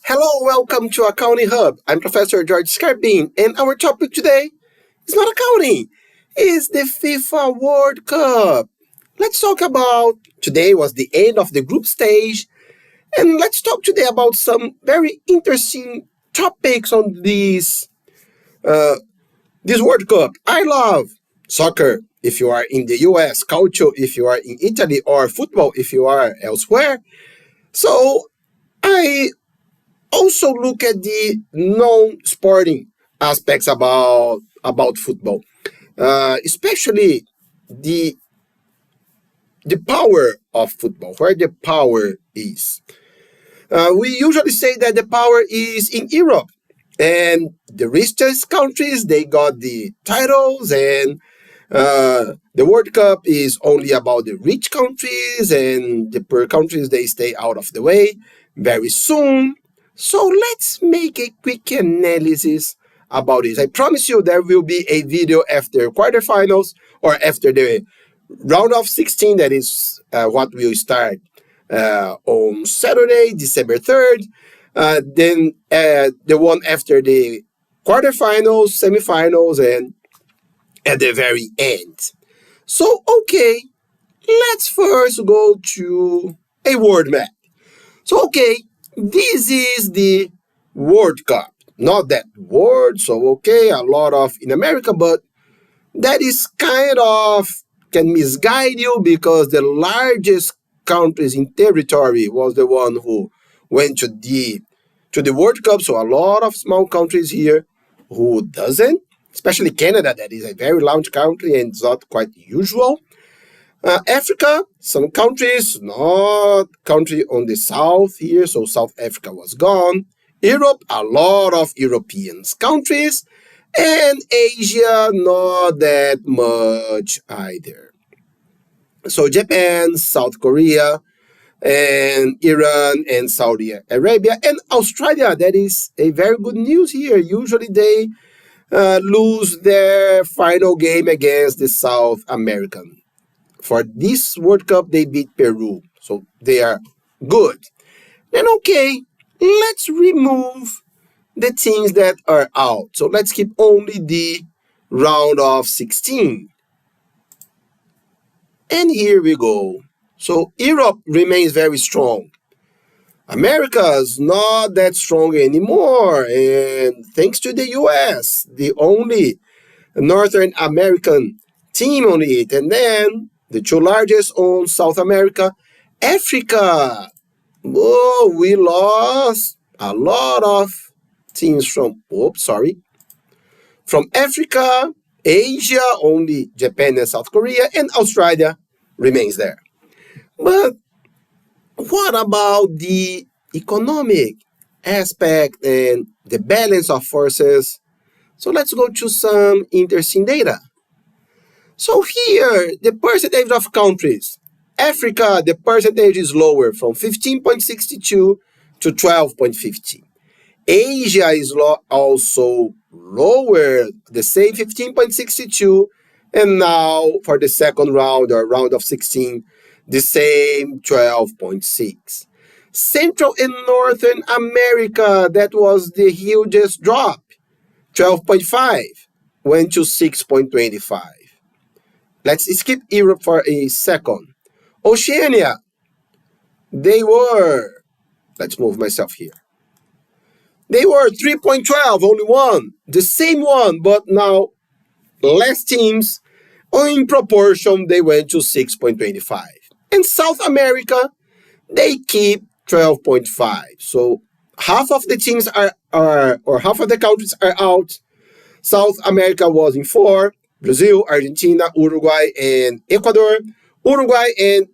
Hello, welcome to Accounting Hub. I'm Professor George Scarpin, and our topic today is not accounting, it's the FIFA World Cup. Let's talk about today was the end of the group stage, and let's talk today about some very interesting topics on uh, this World Cup. I love soccer if you are in the US, culture if you are in Italy, or football if you are elsewhere. So I also look at the non-sporting aspects about football, especially the the power of football, where the power is. We usually say that the power is in Europe, and the richest countries they got the titles, and the World Cup is only about the rich countries, and the poor countries they stay out of the way very soon. So let's make a quick analysis about this. I promise you there will be a video after quarterfinals or after the round of 16. That is what will start on Saturday, December 3rd. Then the one after the quarterfinals, semifinals, and at the very end. So, okay, let's first go to a world map. So, okay, this is the World Cup. Not that word, so okay, a lot of in America, but that is kind of can misguide you because the largest countries in territory was the one who went to the World Cup. So a lot of small countries here who doesn't, especially Canada, that is a very large country and it's not quite usual. Africa, some countries, not country on the south here, so South Africa was gone. Europe, a lot of European countries, and Asia, not that much either. So Japan, South Korea, and Iran and Saudi Arabia and Australia. That is a very good news here. Usually they lose their final game against the South American. For this World Cup, they beat Peru, so they are good. Then okay, let's remove the teams that are out. So let's keep only the round of 16. And here we go. So Europe remains very strong. America's not that strong anymore. And thanks to the US, the only Northern American team on it. And then the two largest on South America, Africa. Oh, we lost a lot of teams from Africa, Asia, only Japan and South Korea, and Australia remains there. But what about the economic aspect and the balance of forces? So let's go to some interesting data. So here, the percentage of countries. Africa, the percentage is lower from 15.62 to 12.50. Asia is also lower, the same 15.62, and now for the second round or round of 16, the same 12.6. Central and Northern America, that was the hugest drop, 12.5, went to 6.25. Let's skip Europe for a second. Oceania, they were, let's move myself here. They were 3.12, only one, the same one, but now less teams. In proportion, they went to 6.25. And South America, they keep 12.5. So half of the teams or half of the countries are out. South America was in 4. Brazil, Argentina, Uruguay, and Ecuador. Uruguay and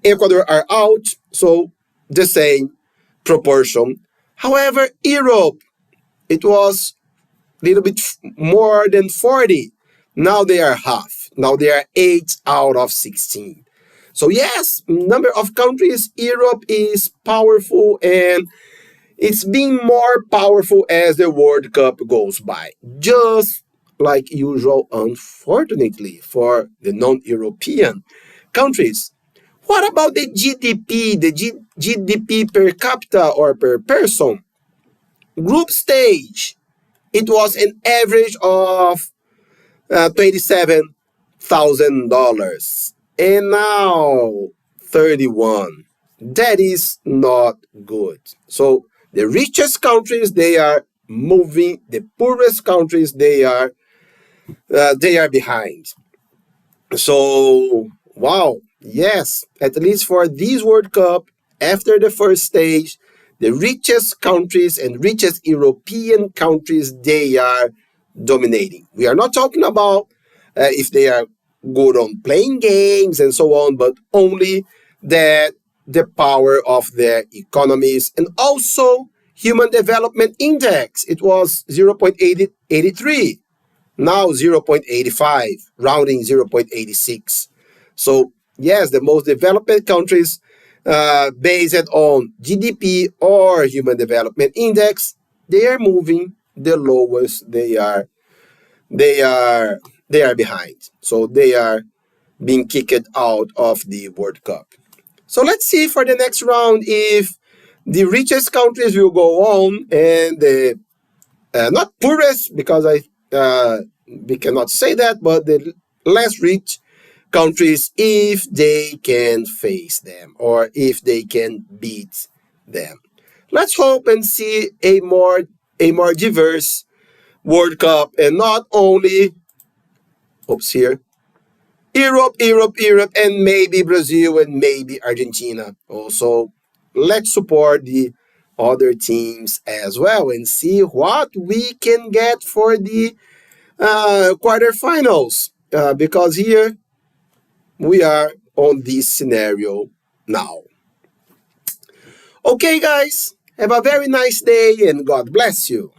Ecuador are out, so the same proportion. However, Europe, it was a little bit more than 40. Now they are half. Now they are 8 out of 16. So yes, number of countries, Europe is powerful and it's being more powerful as the World Cup goes by. Just like usual, unfortunately, for the non-European countries. What about the GDP, the GDP per capita or per person? Group stage, it was an average of $27,000. And now 31. That is not good. So the richest countries, they are moving. The poorest countries, they are behind. So, wow, yes, at least for this World Cup, after the first stage, the richest countries and richest European countries, they are dominating. We are not talking about if they are good on playing games and so on, but only that the power of their economies and also human development index. It was 0.83, now 0.85, rounding 0.86. So, yes, the most developed countries, based on GDP or Human Development Index, they are moving the lowest. They are, they are behind. So they are being kicked out of the World Cup. So let's see for the next round if the richest countries will go on and the not poorest, because we cannot say that, but the less rich countries, if they can face them or if they can beat them. Let's hope and see a more diverse World Cup and not only oops here Europe, and maybe Brazil and maybe Argentina. Also, let's support the other teams as well and see what we can get for the quarterfinals. Because here we are on this scenario now. Okay, guys, have a very nice day and God bless you.